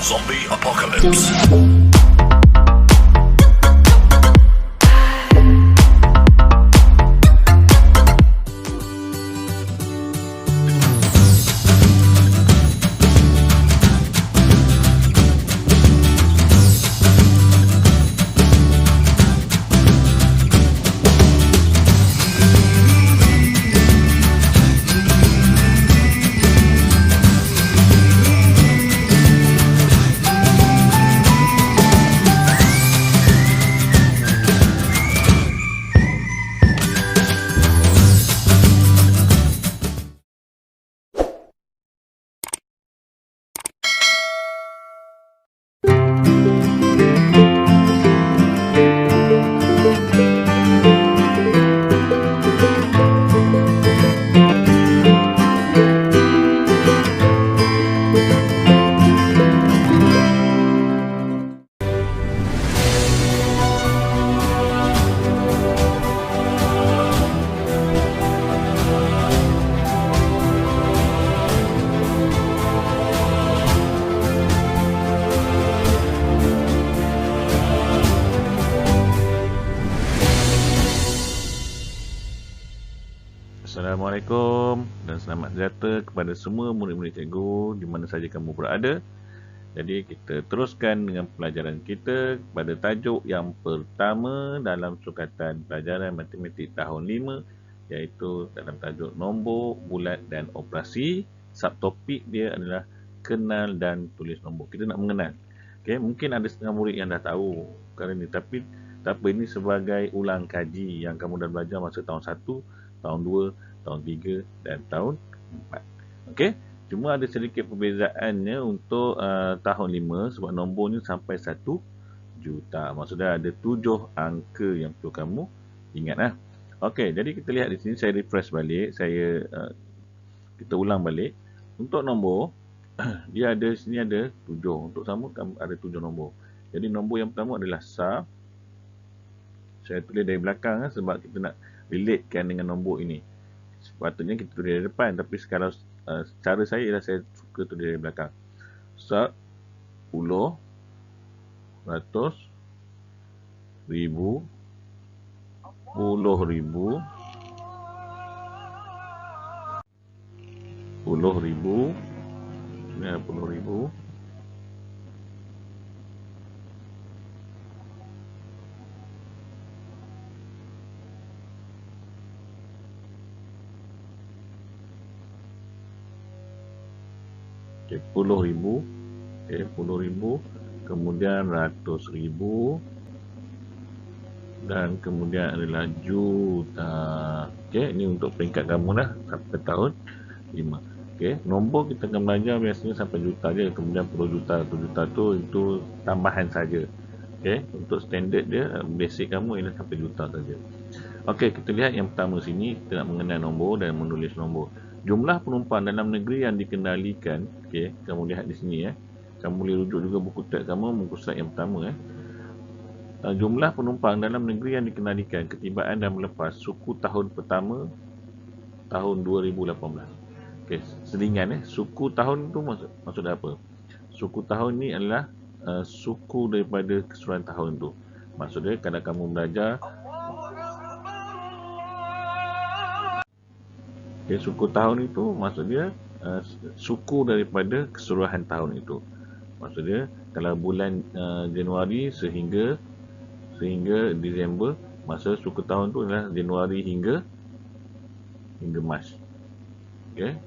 Zombie Apocalypse. Assalamualaikum dan selamat sejahtera kepada semua murid-murid cikgu di mana saja kamu berada. Jadi kita teruskan dengan pelajaran kita pada tajuk yang pertama dalam sukatan pelajaran matematik tahun 5, iaitu dalam tajuk nombor, bulat dan operasi. Subtopik dia adalah kenal dan tulis nombor. Kita nak mengenal. Okey, mungkin ada setengah murid yang dah tahu perkara ni, tapi tak apa, ini sebagai ulang kaji yang kamu dah belajar masa tahun 1, tahun 2, tahun 3 dan tahun 4. Okey, cuma ada sedikit perbezaannya untuk tahun 5 sebab nombornya sampai 1 juta. Maksudnya ada 7 angka yang perlu kamu ingat . Okey, jadi kita lihat di sini, saya refresh balik, kita ulang balik. Untuk nombor dia ada di sini ada 7. Untuk sama ada 7 nombor. Jadi nombor yang pertama adalah SAR. Saya tulis dari belakang sebab kita nak relatekan dengan nombor ini. Sepatutnya kita tulis dari depan, tapi sekarang cara saya ialah saya suka tulis dari belakang. SAR, puluh, ratus, ribu, puluh ribu, puluh ribu, 90 ribu, puluh ribu, puluh ribu, kemudian ratus ribu, dan kemudian adalah juta. Ini untuk peringkat kamu dah sampai tahun 5. Nombor kita akan belajar biasanya sampai juta je, kemudian puluh juta, 1 juta itu tambahan saja. Untuk standard dia, basic kamu ialah sampai juta saja. Kita lihat yang pertama sini, kita nak mengenal nombor dan menulis nombor. Jumlah penumpang dalam negeri yang dikendalikan, kamu lihat di sini Kamu boleh rujuk juga buku teks kamu, muka surat yang pertama Jumlah penumpang dalam negeri yang dikendalikan, ketibaan dan melepas suku tahun pertama tahun 2018. Selingan suku tahun itu maksud apa? Suku tahun ni adalah suku daripada keseluruhan tahun tu. Maksudnya kalau kamu belajar suku tahun itu maksudnya suku daripada keseluruhan tahun itu. Maksudnya kalau bulan Januari sehingga Disember, masa suku tahun itu adalah Januari hingga Mac.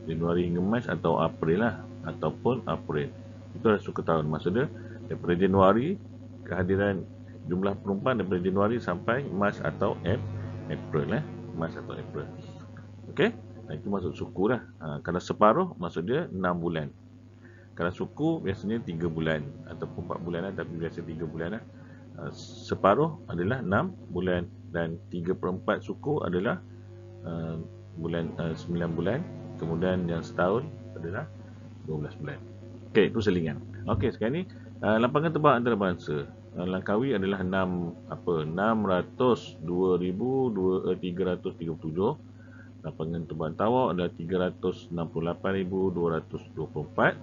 Januari hingga Mac atau April ataupun April. Itu adalah suku tahun. Maksudnya daripada Januari, kehadiran jumlah penumpang daripada Januari sampai Mac atau April. Mac atau April. Itu maksud suku lah. Kalau separuh maksudnya 6 bulan. Kalau suku biasanya 3 bulan ataupun 4 bulan tapi biasa 3 bulan Separuh adalah 6 bulan dan 3/4 suku adalah 9 bulan. Kemudian yang setahun adalah 12 bulan. Itu selingan. Sekarang ni lapangan terbang antarabangsa. Langkawi adalah 602,337. Lapangan terbang Tawau adalah 368,224.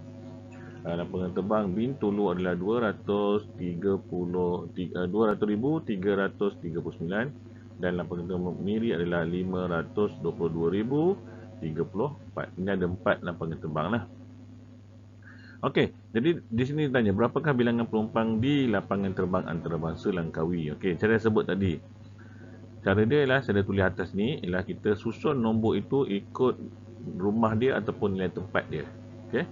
Lapangan terbang Bintulu adalah 200,339 dan lapangan terbang Miri adalah 522,034. Ini ada 4 lapangan terbang lah. Okey, jadi di sini ditanya berapakah bilangan penumpang di lapangan terbang antarabangsa Langkawi. Okey, saya dah sebut tadi. Cara dia ialah saya dah tulis atas ni ialah kita susun nombor itu ikut rumah dia ataupun nilai tempat dia. Okey.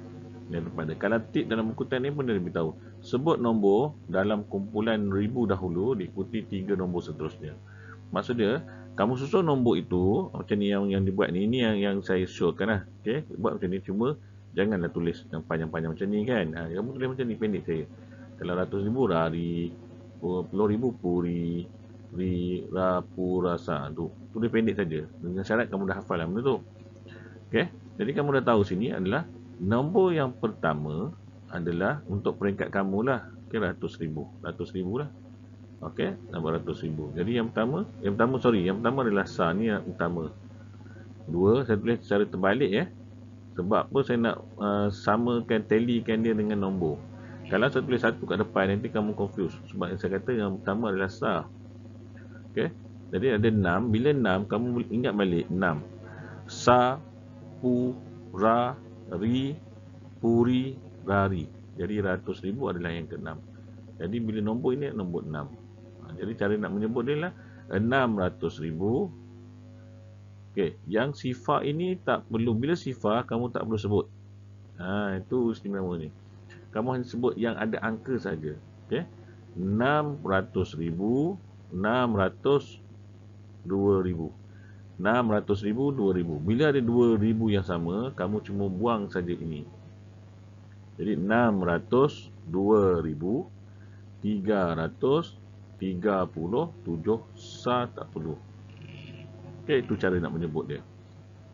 Nilai tempat dia. Kalau tip dalam buku ni pun dia beritahu. Sebut nombor dalam kumpulan ribu dahulu diikuti 3 nombor seterusnya. Maksud dia, kamu susun nombor itu macam ni yang dibuat ni, ini yang saya showkan lah. Okey, buat macam ni, cuma janganlah tulis yang panjang-panjang macam ni kan. Kamu tulis macam ni pendek saya. Kalau 100,000 rari, 10,000 puri, pu rasa tu. Tulis pendek saja. Dengan syarat kamu dah hafal lah benda tu. Okey. Jadi kamu dah tahu sini adalah nombor yang pertama adalah untuk peringkat kamu lah. Okey, 100,000. 100,000 lah. Okey, 800,000. Jadi yang pertama adalah SAR ni yang utama. Dua, saya tulis secara terbalik ya. Sebab apa saya nak samakan, tallykan dia dengan nombor. Kalau saya tulis satu kat depan, nanti kamu confuse. Sebab saya kata yang pertama adalah SAR. Okey. Jadi ada 6. Bila 6, kamu ingat balik 6. Sa, pu, ra, ri, puri, rari. Jadi 100,000 adalah yang ke-6. Jadi bila nombor ini nombor 6. Jadi cara nak menyebut dia lah 600,000. Okey, yang sifar ini tak perlu. Bila sifar kamu tak perlu sebut. Itu istimewa ni. Kamu hanya sebut yang ada angka saja. Okey. 600,000, 600, 2,000. 600,000, 2,000. Bila ada 2,000 yang sama, kamu cuma buang saja ini. Jadi 600, 2,000, 300, 30, 7, tak perlu. Okey, itu cara nak menyebut dia.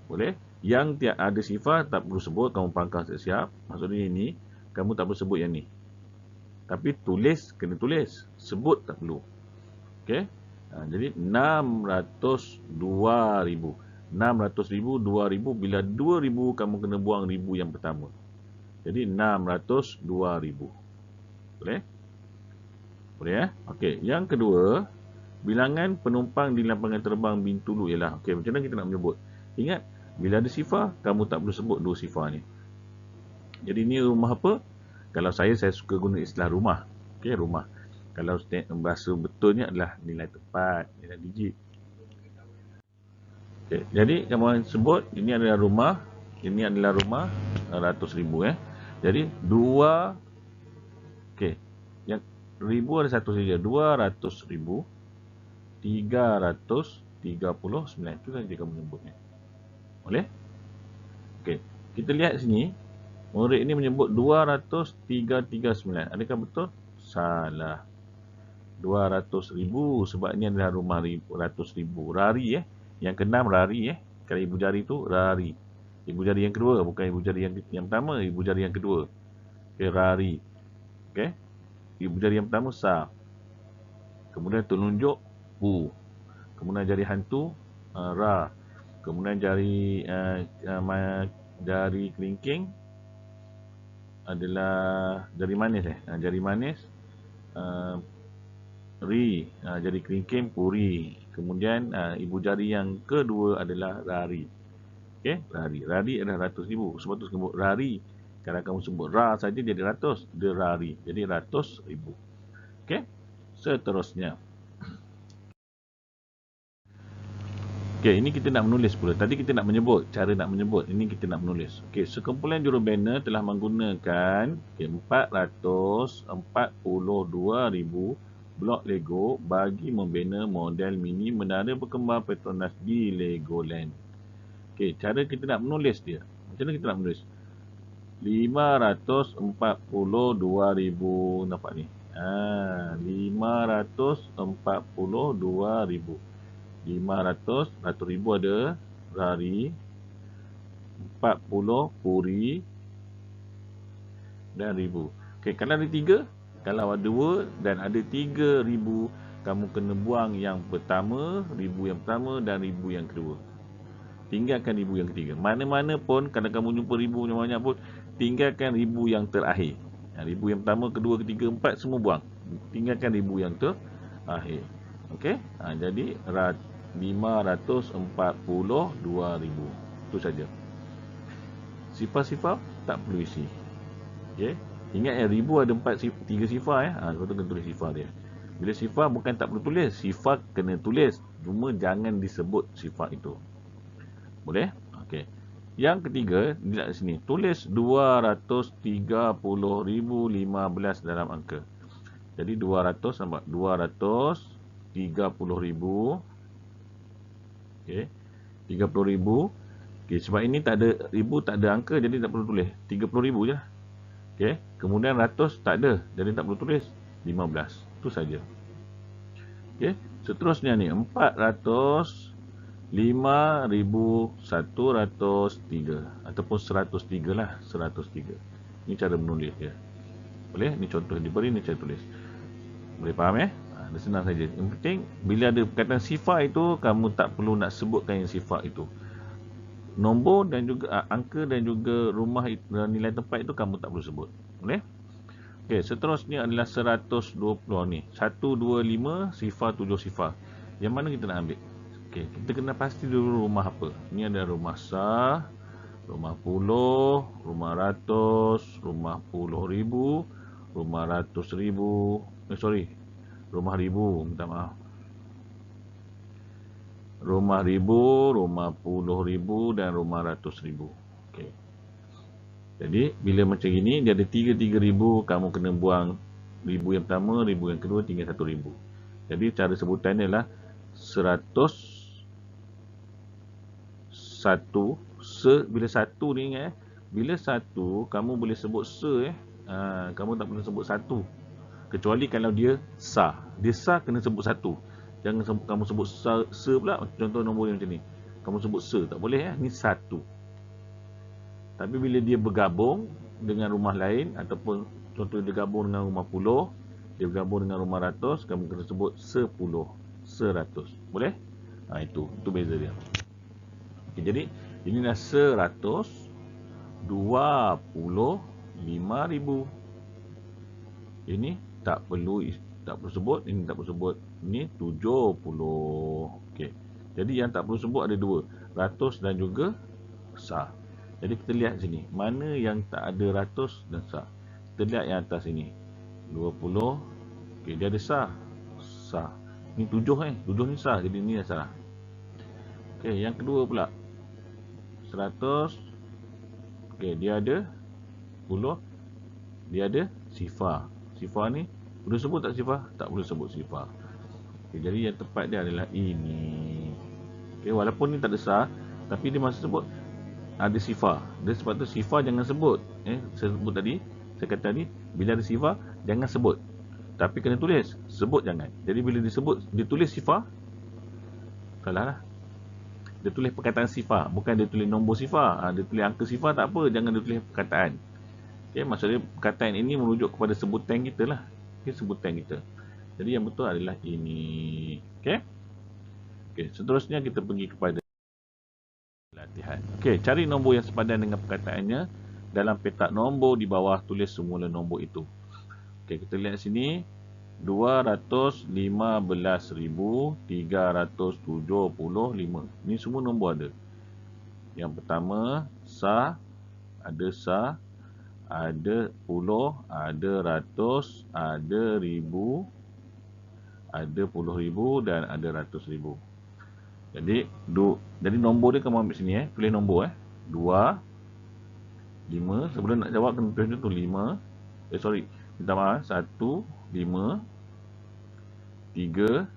Boleh? Yang tiada ada sifar tak perlu sebut, kamu pangkal siap-siap. Maksudnya ini, kamu tak perlu sebut yang ni. Tapi tulis, kena tulis. Sebut tak perlu. Okey? Jadi 600, 2,000. 600,000, 2,000. Bila 2,000, kamu kena buang 1,000 yang pertama. Jadi 600, 2,000. Boleh? Boleh ya? Okey, yang kedua, bilangan penumpang di lapangan terbang Bintulu ialah. Okey, macam mana kita nak menyebut? Ingat, bila ada sifar, kamu tak perlu sebut dua sifar ni. Jadi ni rumah apa? Kalau saya suka guna istilah rumah. Okey, rumah. Kalau bahasa betulnya adalah nilai tempat, nilai digit. Okey, jadi kamu sebut ini adalah rumah, ini adalah rumah 100,000 ya. Jadi 2. Okey. Yang ribu ada satu saja, 200,000, 339. Itu saja kamu menyebutnya. Boleh? Okey. Kita lihat sini. Murid ini menyebut 200,339. Adakah betul? Salah. 200,000 sebab ini adalah rumah 100,000. Rari ya. Yang ke-6 rari ya. Kalau ibu jari itu rari. Ibu jari yang kedua, bukan ibu jari yang pertama, ibu jari yang kedua. Okey, rari. Okey. Ibu jari yang pertama sa. Kemudian telunjuk pu. Kemudian jari hantu ra. Kemudian jari kelingking adalah jari manis jari manis ri. Jari kelingking puri. Kemudian ibu jari yang kedua adalah rari. Okey, rari. Rari adalah 100,000. Sebab tu sebut rari. Kalau kamu sebut ra saja jadi 100, dia rari. Jadi 100,000. Okey. Seterusnya. Okey, ini kita nak menulis pula. Tadi kita nak menyebut, cara nak menyebut. Ini kita nak menulis. Okey, sekumpulan jurubana telah menggunakan 442,000 blok Lego bagi membina model mini menara berkembang Petronas di Legoland. Okey, cara kita nak menulis dia. Macam mana kita nak menulis? 542,000. Nampak ni? 542,000. 500, 100,000 ada rari, 40 puri dan ribu. Okey, kalau ada 3, kalau ada 2 dan ada 3,000, kamu kena buang yang pertama, 1,000 yang pertama dan 1,000 yang kedua. Tinggalkan 1,000 yang ketiga. Mana-mana pun kalau kamu jumpa 1,000 yang banyak pun, tinggalkan ribu yang terakhir. Ribu yang pertama, kedua, ketiga, empat semua buang. Tinggalkan ribu yang terakhir. Okey. Jadi 542,000. Itu saja. Sifar-sifar tak perlu isi. Okey. Ingat ya, ribu ada 3 sifar ya. Kau tu kena tulis sifar dia. Bila sifar bukan tak perlu tulis, sifar kena tulis. Cuma jangan disebut sifar itu. Boleh? Okey. Yang ketiga, di sini tulis 230,015 dalam angka. Jadi 200 nampak 230,000. Okey. 30,000. Okey, sebab ini tak ada ribu, tak ada angka, jadi tak perlu tulis. 30,000 je. Okey. Kemudian ratus tak ada, jadi tak perlu tulis. 15. Itu saja. Okey. Seterusnya ni 405,103 ataupun 103 lah, 103. Ini cara menulis dia. Boleh? Ni contoh yang diberi, ni cara tulis. Boleh faham ya? Dia senang saja. Yang penting bila ada perkataan sifar itu, kamu tak perlu nak sebutkan yang sifar itu. Nombor dan juga angka dan juga rumah nilai tempat itu kamu tak perlu sebut. Boleh? Okey, seterusnya adalah 120 ni. 125 sifar 7 sifar. Yang mana kita nak ambil? Okey, kita kena pasti dulu rumah apa. Ini ada rumah sah, rumah puluh, rumah ratus, rumah puluh ribu, rumah ratus ribu. Rumah ribu, minta maaf. Rumah ribu, rumah puluh ribu dan rumah ratus ribu. Okey. Jadi bila macam ini, dia ada 3 ribu, kamu kena buang ribu yang pertama, ribu yang kedua, tinggal 1 ribu. Jadi cara sebutannya adalah 101. Bila satu ni ingat bila satu kamu boleh sebut kamu tak perlu sebut satu. Kecuali kalau dia sah. Dia sah kena sebut satu. Jangan kamu sebut pula. Contoh nombor yang macam ni. Kamu sebut tak boleh Ni satu. Tapi bila dia bergabung dengan rumah lain ataupun contoh dia gabung dengan rumah puluh, dia bergabung dengan rumah ratus, kamu kena sebut 10, 100. Boleh? Itu beza dia. Okay, jadi inilah 125,000. Ini tak perlu sebut, ini tak perlu sebut. Ini 70. Okey. Jadi yang tak perlu sebut ada dua, ratus dan juga sah. Jadi kita lihat sini, mana yang tak ada ratus dan sah. Kita lihat yang atas ini. 20. Okey, dia ada sah. Ini 7 7 ni sah, jadi ni dah salah. Okey, yang kedua pula. 100. Okey, dia ada 10. Dia ada sifar. Sifar ni perlu sebut tak sifar? Tak perlu sebut sifar. Okay, jadi yang tepat dia adalah ini. Okay, walaupun ni tak ada sah, tapi dia masih sebut ada sifar. Dia sebab tu sifar jangan sebut. Saya sebut tadi, saya kata tadi, bila ada sifar jangan sebut. Tapi kena tulis, sebut jangan. Jadi bila disebut, dia tulis sifar, salah lah. Dia tulis perkataan sifar, bukan dia tulis nombor sifar. Dia tulis angka sifar tak apa, jangan dia tulis perkataan. Okay, maksudnya perkataan ini merujuk kepada sebutan kita lah. Okay, sebutan kita. Jadi yang betul adalah ini. Okay. Okay, seterusnya kita pergi kepada latihan. Okay, cari nombor yang sepadan dengan perkataannya. Dalam petak nombor di bawah tulis semula nombor itu. Okay, kita lihat sini. 215,375. Ini semua nombor ada. Yang pertama, sah. Ada sah. Ada puluh, ada ratus, ada ribu, ada puluh ribu dan ada ratus ribu. Jadi nombor dia kamu ambil sini tulis nombor 2, 5. Sebelum nak jawab kena tulis tu 5. Minta maaf, 1, 5, 3,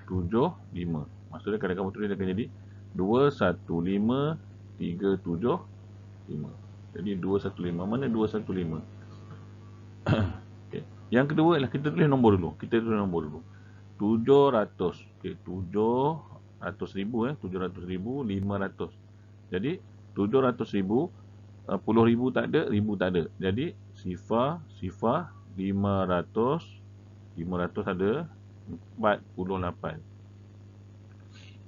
7, 5. Maksudnya kalau kamu tulis dia akan jadi 2, 1, 5, 3, 7, 5. Jadi 215. Mana 215? Okay. Yang kedua ialah kita tulis nombor dulu. 700. Okay. 700,000 700,500. Jadi 700,000, 10,000 tak ada, 1,000 tak ada. Jadi sifar 500. 500 ada 48.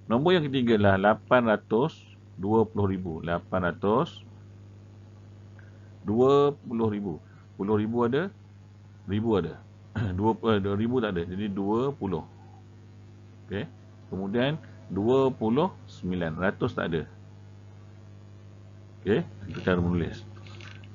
Nombor yang ketiga adalah 820,000. 820,000. 20,000. 10,000 ada, 1,000 ada. 2,000 tak ada, jadi 20. Okey. Kemudian 29, ratus tak ada. Okey, itu cara menulis.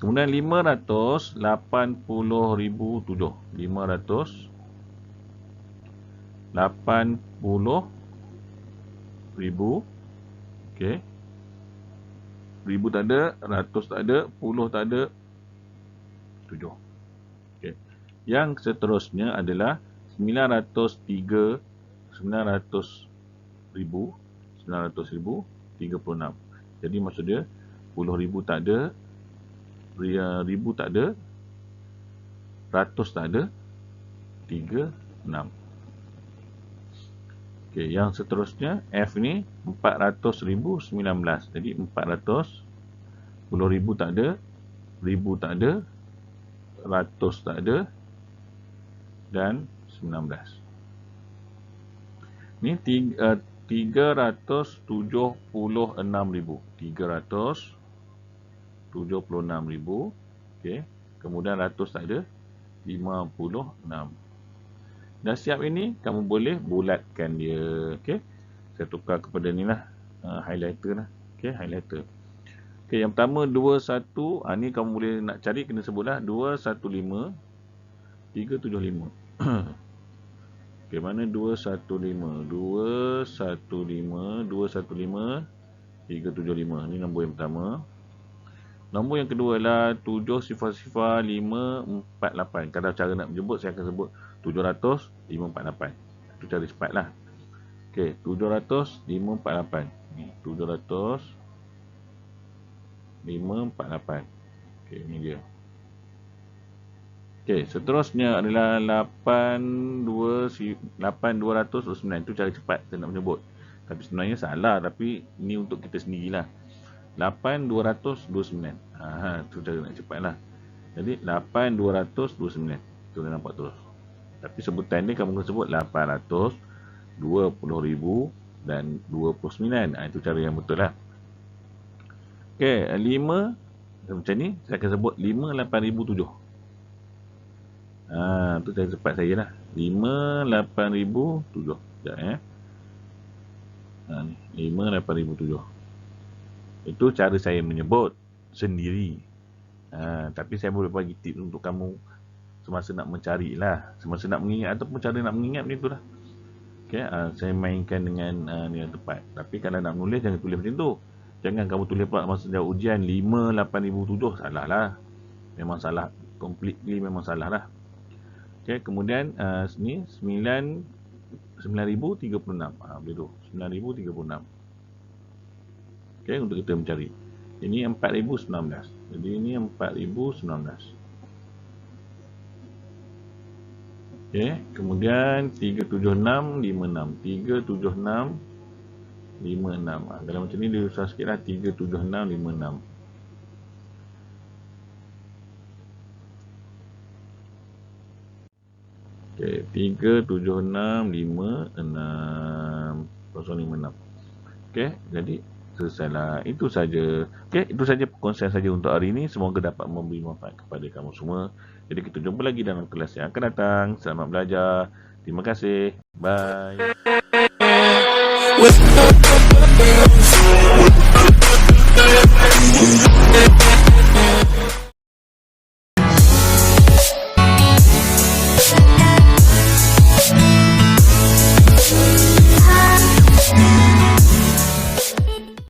Kemudian 580,007. 580,000. Okey. 1,000 tak ada, ratus tak ada, puluh tak ada, 7. Okey. Yang seterusnya adalah 900,000, 36. Jadi maksud dia 10,000 tak ada, 1,000 tak ada, ratus tak ada, 36. Okey, yang seterusnya F ni 400,019. Jadi 400, 10,000 tak ada, 1,000 tak ada, ratus tak ada, dan 19. Ni 376,000. 376,000. Okey. Kemudian ratus tak ada, 56. Dah siap ini, kamu boleh bulatkan dia. Okey. Saya tukar kepada ni lah, highlighter lah. Okey, highlighter. Okey, yang pertama 21. Ni kamu boleh nak cari, kena sebutlah 215 375. Okey, mana 215? 215 375. Ni nombor yang pertama. Nombor yang kedua adalah 700,548. Kalau cara nak menjemput, saya akan sebut 700,548. Itu cara cepatlah. Okey, 700,548. Ni 700,548. Okey, ni dia. Okey, seterusnya adalah 8,209. Itu cara cepat saya nak menyebut. Tapi sebenarnya salah, tapi ini untuk kita sendirilah. 8,229. Itu cara nak cepatlah. Jadi 8,229. Itu dah nampak terus. Tapi sebutan ni kamu kena sebut 800, 20,000 dan 29. Itu cara yang betul lah. Okey, 5 macam ni saya akan sebut 5,8,007. Itu cara cepat saya lah. 5,8,007. Sekejap ni 5,8,007. Itu cara saya menyebut sendiri. Tapi saya boleh bagi tip untuk kamu semasa nak mencari lah, semasa nak mengingat ataupun cara nak mengingat macam tu lah. Okay, saya mainkan dengan ni yang tepat. Tapi kalau nak menulis, jangan tulis macam tu. Jangan kamu tulis pula masa jauh ujian 5,8,007. Salah lah. Memang salah. Completely memang salah lah. Okay, kemudian ni 9,036. Boleh tu. 9,036. Okay, untuk kita mencari. Ini 4,019. Jadi ini 4,019. Okay, kemudian 37656. 37656. Kalau macam ni dia susah sikit lah. 37656. Okay, 37656. 056. Okay, jadi selesailah. Itu saja. Okey, itu saja perkongsian saja untuk hari ini. Semoga dapat memberi manfaat kepada kamu semua. Jadi kita jumpa lagi dalam kelas yang akan datang. Selamat belajar. Terima kasih. Bye.